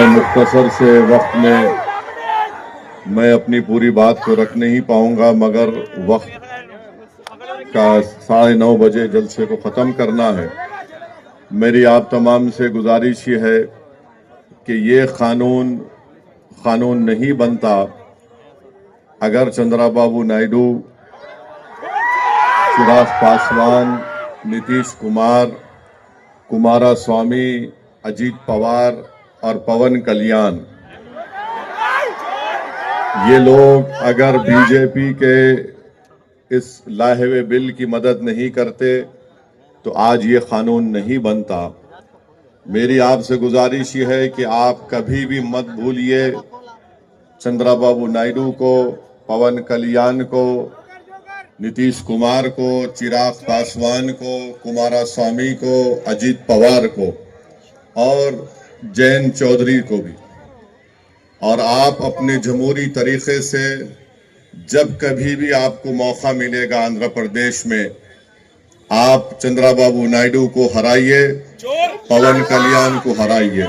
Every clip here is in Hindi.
मैं मुख्तसर से वक्त में मैं अपनी पूरी बात को रख नहीं पाऊंगा, मगर वक्त का 9:30 बजे जलसे को ख़त्म करना है। मेरी आप तमाम से गुजारिश ये है कि ये कानून नहीं बनता अगर चंद्राबाबू नायडू, चिराग पासवान, नीतीश कुमार, कुमारास्वामी, अजीत पवार और पवन कल्याण ये लोग अगर बीजेपी के इस लाए हुए बिल की मदद नहीं करते तो आज ये कानून नहीं बनता। मेरी आपसे गुजारिश ये है कि आप कभी भी मत भूलिए चंद्राबाबू नायडू को, पवन कल्याण को, नीतीश कुमार को, चिराग पासवान को, कुमारास्वामी को, अजीत पवार को और जयंत चौधरी को भी। और आप अपने जमहूरी तरीके से जब कभी भी आपको मौका मिलेगा आंध्र प्रदेश में, आप चंद्राबाबू नायडू को हराइए, पवन कल्याण को हराइए।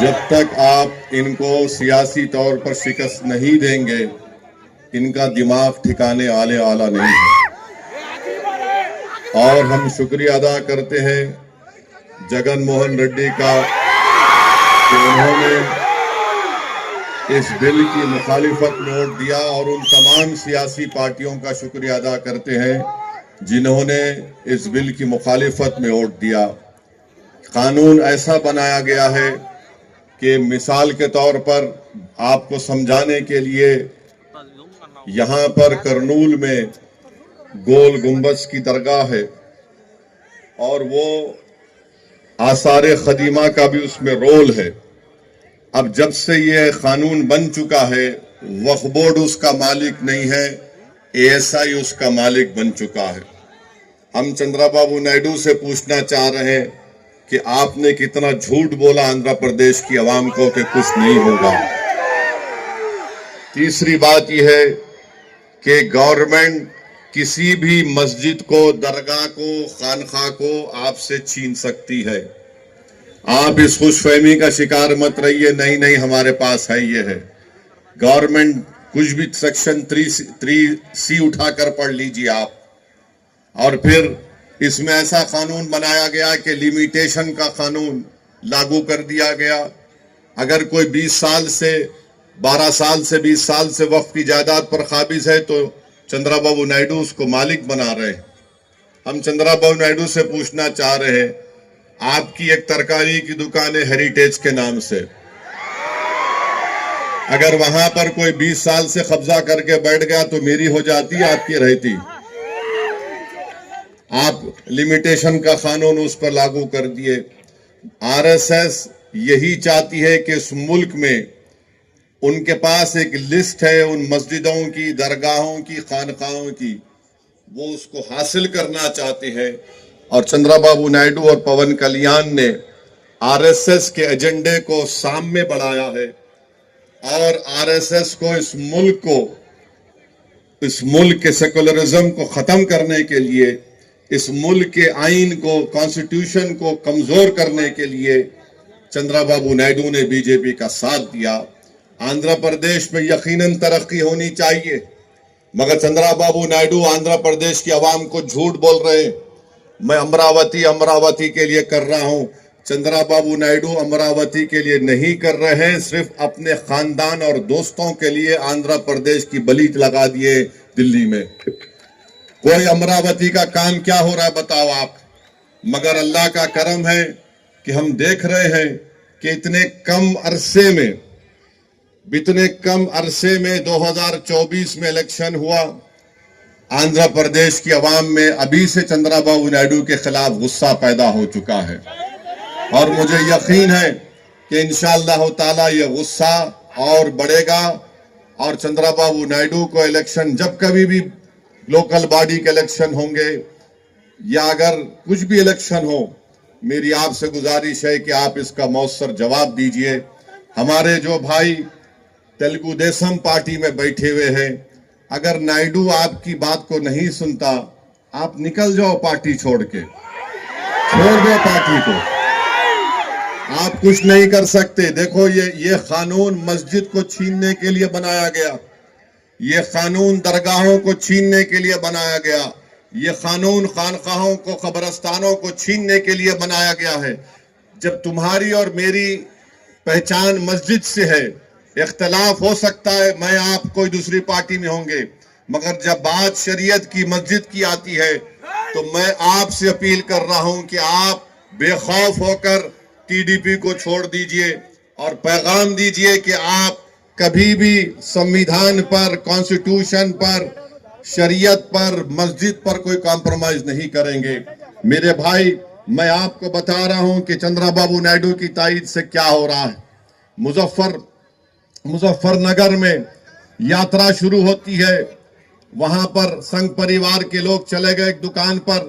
जब तक आप इनको सियासी तौर पर शिकस्त नहीं देंगे, इनका दिमाग ठिकाने आने वाला नहीं है। और हम शुक्रिया अदा करते हैं जगन मोहन रेड्डी का कि उन्होंने इस बिल की मुखालिफत में वोट दिया, और उन तमाम सियासी पार्टियों का शुक्रिया अदा करते हैं जिन्होंने इस बिल की मुखालिफत में वोट दिया। कानून ऐसा बनाया गया है कि मिसाल के तौर पर आपको समझाने के लिए, यहाँ पर करनूल में गोल गुंबज की दरगाह है और वो आसारे खदीमा का भी उसमें रोल है। अब जब से ये कानून बन चुका है, वक्फ बोर्ड उसका मालिक नहीं है, एएसआई उसका मालिक बन चुका है। हम चंद्राबाबू नायडू से पूछना चाह रहे हैं कि आपने कितना झूठ बोला आंध्र प्रदेश की आवाम को कि कुछ नहीं होगा। तीसरी बात यह है कि गवर्नमेंट किसी भी मस्जिद को, दरगाह को, खानखा को आपसे छीन सकती है। आप इस खुशफहमी का शिकार मत रहिए, नहीं हमारे पास है, ये है। गवर्नमेंट कुछ भी सेक्शन 3C उठाकर पढ़ लीजिए आप, और फिर इसमें ऐसा कानून बनाया गया कि लिमिटेशन का कानून लागू कर दिया गया। अगर कोई 20 साल से 12 साल से 20 साल से वक्फ की जायदाद पर काबिज है तो चंद्राबाबू नायडू उसको मालिक बना रहे हैं। हम चंद्राबाबू नायडू से पूछना चाह रहे हैं, आपकी एक तरकारी की दुकान है हेरिटेज के नाम से, अगर वहां पर कोई 20 साल से कब्जा करके बैठ गया तो मेरी हो जाती, आपकी रहती। आप लिमिटेशन का कानून उस पर लागू कर दिए। आरएसएस यही चाहती है कि इस मुल्क में उनके पास एक लिस्ट है उन मस्जिदों की, दरगाहों की, खानकाहों की, वो उसको हासिल करना चाहते हैं। और चंद्राबाबू नायडू और पवन कल्याण ने आरएसएस के एजेंडे को सामने बढ़ाया है और आरएसएस को इस मुल्क के सेकुलरिज्म को खत्म करने के लिए, इस मुल्क के आइन को, कॉन्स्टिट्यूशन को कमजोर करने के लिए चंद्राबाबू नायडू ने बीजेपी का साथ दिया। आंध्र प्रदेश में यकीनन तरक्की होनी चाहिए, मगर चंद्राबाबू नायडू आंध्र प्रदेश की आवाम को झूठ बोल रहे हैं। मैं अमरावती के लिए कर रहा हूं। चंद्राबाबू नायडू अमरावती के लिए नहीं कर रहे हैं, सिर्फ अपने खानदान और दोस्तों के लिए आंध्र प्रदेश की बलि लगा दिए दिल्ली में। कोई अमरावती का काम क्या हो रहा है बताओ आप। मगर अल्लाह का करम है कि हम देख रहे हैं कि इतने कम अरसे में 2024 में इलेक्शन हुआ। आंध्र प्रदेश की आवाम में अभी से चंद्राबाबू नायडू के खिलाफ गुस्सा पैदा हो चुका है, और मुझे यकीन है कि इंशाअल्लाह ताला ये गुस्सा और बढ़ेगा। और चंद्राबाबू नायडू को इलेक्शन, जब कभी भी लोकल बॉडी के इलेक्शन होंगे या अगर कुछ भी इलेक्शन हो, मेरी आपसे गुजारिश है कि आप इसका मौसर जवाब दीजिए। हमारे जो भाई तेलुगु देशम पार्टी में बैठे हुए हैं, अगर नायडू आपकी बात को नहीं सुनता, आप निकल जाओ पार्टी छोड़ दो पार्टी को। आप कुछ नहीं कर सकते। देखो ये कानून मस्जिद को छीनने के लिए बनाया गया, ये कानून दरगाहों को छीनने के लिए बनाया गया, ये कानून खानकाहों को, कब्रस्तानों को छीनने के लिए बनाया गया है। जब तुम्हारी और मेरी पहचान मस्जिद से है, इख्तलाफ हो सकता है, मैं आप कोई दूसरी पार्टी में होंगे, मगर जब बात शरीयत की, मस्जिद की आती है, तो मैं आपसे अपील कर रहा हूं कि आप बेखौफ होकर टीडीपी को छोड़ दीजिए और पैगाम दीजिए कि आप कभी भी संविधान पर, कॉन्स्टिट्यूशन पर, शरीयत पर, मस्जिद पर कोई कॉम्प्रोमाइज नहीं करेंगे। मेरे भाई, मैं आपको बता रहा हूं कि चंद्रबाबू नायडू की तायद से क्या हो रहा है। मुजफ्फरनगर में यात्रा शुरू होती है, वहां पर संघ परिवार के लोग चले गए एक दुकान पर,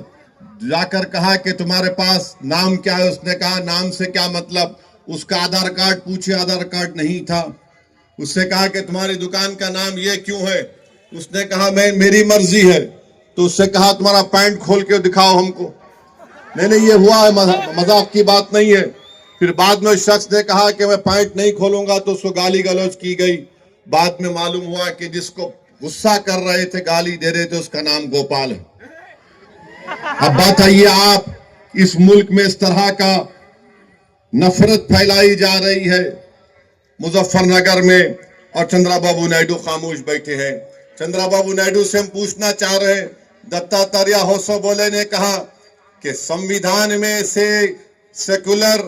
जाकर कहा कि तुम्हारे पास नाम क्या है। उसने कहा नाम से क्या मतलब। उसका आधार कार्ड पूछे, आधार कार्ड नहीं था। उससे कहा कि तुम्हारी दुकान का नाम ये क्यों है। उसने कहा मेरी मर्जी है। तो उससे कहा तुम्हारा पैंट खोल के दिखाओ हमको। नहीं, ये हुआ है, मजाक की बात नहीं है। फिर बाद में उस शख्स ने कहा कि मैं पैंट नहीं खोलूंगा, तो उसको गाली गलौज की गई। बाद में मालूम हुआ कि जिसको गुस्सा कर रहे थे, गाली दे रहे थे, उसका नाम गोपाल है। अब बताइए आप, इस मुल्क में इस तरह का नफरत फैलाई जा रही है मुजफ्फरनगर में, और चंद्रबाबू नायडू खामोश बैठे हैं। चंद्रबाबू नायडू से हम पूछना चाह रहे हैं, दत्तात्रेय होसबोले ने कहा कि संविधान में से सेकुलर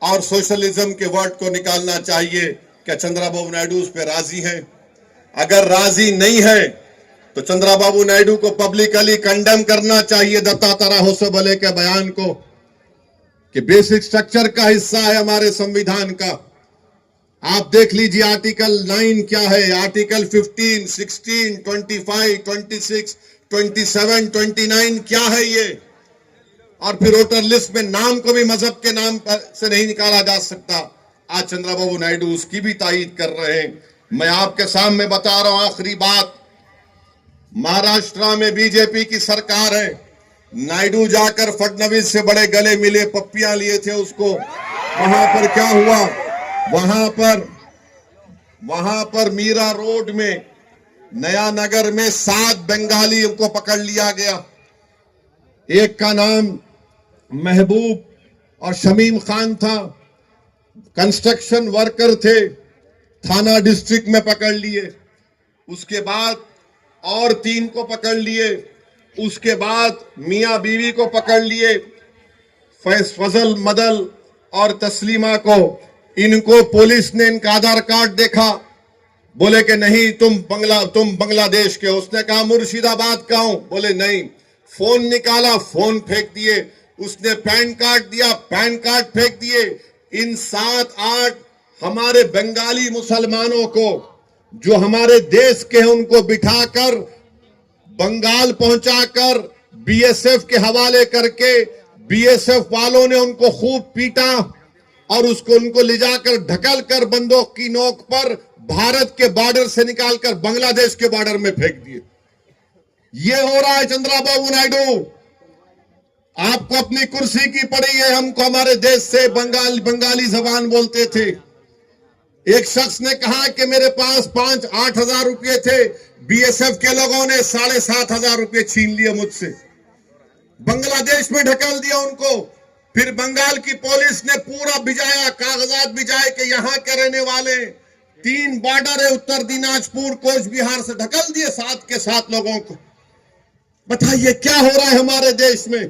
और सोशलिज्म के वर्ड को निकालना चाहिए। क्या चंद्रबाबू नायडू उस पर राजी हैं? अगर राजी नहीं है तो चंद्रबाबू नायडू को पब्लिकली कंडेम करना चाहिए दत्तात्रेय होसबोले के बयान को, कि बेसिक स्ट्रक्चर का हिस्सा है हमारे संविधान का। आप देख लीजिए आर्टिकल 9 क्या है, आर्टिकल 15, 16, 25, 26, 27, 29 क्या है ये। और फिर वोटर लिस्ट में नाम को भी मजहब के नाम से नहीं निकाला जा सकता। आज चंद्रबाबू नायडू उसकी भी तायीद कर रहे हैं। मैं आपके सामने बता रहा हूं आखिरी बात, महाराष्ट्र में बीजेपी की सरकार है। नायडू जाकर फडणवीस से बड़े गले मिले, पप्पियां लिए थे उसको। वहां पर क्या हुआ, वहां पर मीरा रोड में, नया नगर में 7 बंगालियों को पकड़ लिया गया। एक का नाम महबूब और शमीम खान था, कंस्ट्रक्शन वर्कर थे, थाना डिस्ट्रिक्ट में पकड़ लिए। उसके बाद और 3 को पकड़ लिए। उसके बाद मियां बीवी को पकड़ लिए, फजल, मदल और तस्लीमा को। इनको पुलिस ने, इनका आधार कार्ड देखा, बोले कि नहीं तुम बांग्लादेश के हो। उसने कहा मुर्शिदाबाद का हूं, बोले नहीं। फोन निकाला, फोन फेंक दिए। उसने पैन कार्ड दिया, पैन कार्ड फेंक दिए। इन 7-8 हमारे बंगाली मुसलमानों को, जो हमारे देश के हैं, उनको बिठाकर बंगाल पहुंचाकर बीएसएफ के हवाले करके, बीएसएफ वालों ने उनको खूब पीटा और उनको ले जाकर ढकल कर बंदूक की नोक पर भारत के बॉर्डर से निकालकर बांग्लादेश के बॉर्डर में फेंक दिए। ये हो रहा है चंद्रबाबू नायडू। आपको अपनी कुर्सी की पड़ी है, हमको हमारे देश से बंगाली जबान बोलते थे। एक शख्स ने कहा कि मेरे पास 5-8 हजार रुपये थे, बीएसएफ के लोगों ने 7,500 रुपये छीन लिए मुझसे, बांग्लादेश में ढकल दिया उनको। फिर बंगाल की पुलिस ने पूरा भिजाया, कागजात भिजाए कि यहाँ के रहने वाले, 3 बॉर्डर है, उत्तर दिनाजपुर, कोच बिहार से ढकल दिए 7 के 7 लोगों को। बताइए क्या हो रहा है हमारे देश में।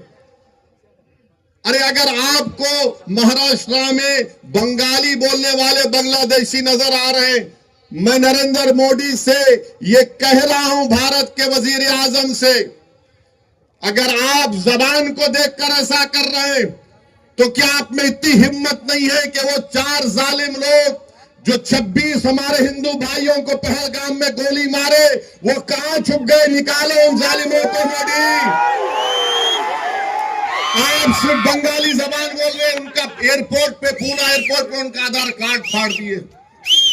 अरे अगर आपको महाराष्ट्र में बंगाली बोलने वाले बांग्लादेशी नजर आ रहे हैं, मैं नरेंद्र मोदी से ये कह रहा हूं, भारत के वजीर आजम से, अगर आप जबान को देखकर ऐसा कर रहे हैं तो क्या आप में इतनी हिम्मत नहीं है कि वो 4 जालिम लोग जो 26 हमारे हिंदू भाइयों को पहलगाम में गोली मारे, वो कहां छुप गए? निकालो उन जालिमों को मोदी। आप सिर्फ बंगाली जबान बोल रहे हैं। उनका एयरपोर्ट पे, पूना एयरपोर्ट पे उनका आधार कार्ड फाड़ दिए।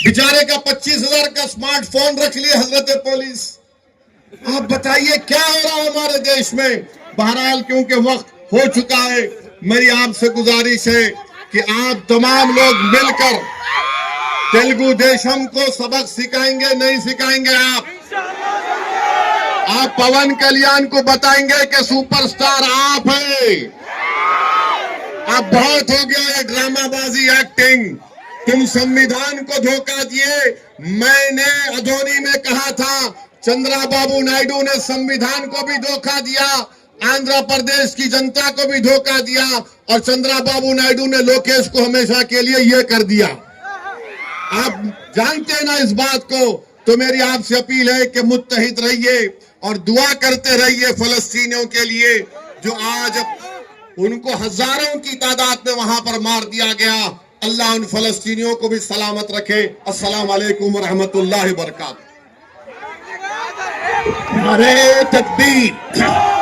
बेचारे का 25,000 का स्मार्टफोन रख लिए हजरत पुलिस। आप बताइए क्या हो रहा है हमारे देश में। बहरहाल क्योंकि वक्त हो चुका है, मेरी आपसे गुजारिश है कि आप तमाम लोग मिलकर तेलुगु देशम को सबक सिखाएंगे, नहीं सिखाएंगे? आप पवन कल्याण को बताएंगे कि सुपरस्टार आप हैं। अब बहुत हो गया ये ड्रामाबाजी, एक्टिंग। तुम संविधान को धोखा दिए। मैंने अधोनी में कहा था चंद्रबाबू नायडू ने संविधान को भी धोखा दिया, आंध्र प्रदेश की जनता को भी धोखा दिया, और चंद्रबाबू नायडू ने लोकेश को हमेशा के लिए ये कर दिया। आप जानते हैं ना इस बात को। तो मेरी आपसे अपील है कि मुत्तहिद रहिए और दुआ करते रहिए फलस्तीनियों के लिए, जो आज उनको हजारों की तादाद में वहां पर मार दिया गया। अल्लाह उन फलस्तीनियों को भी सलामत रखे। अस्सलाम वालेकुम व रहमतुल्लाहि व बरकातहू। नारे तकबीर।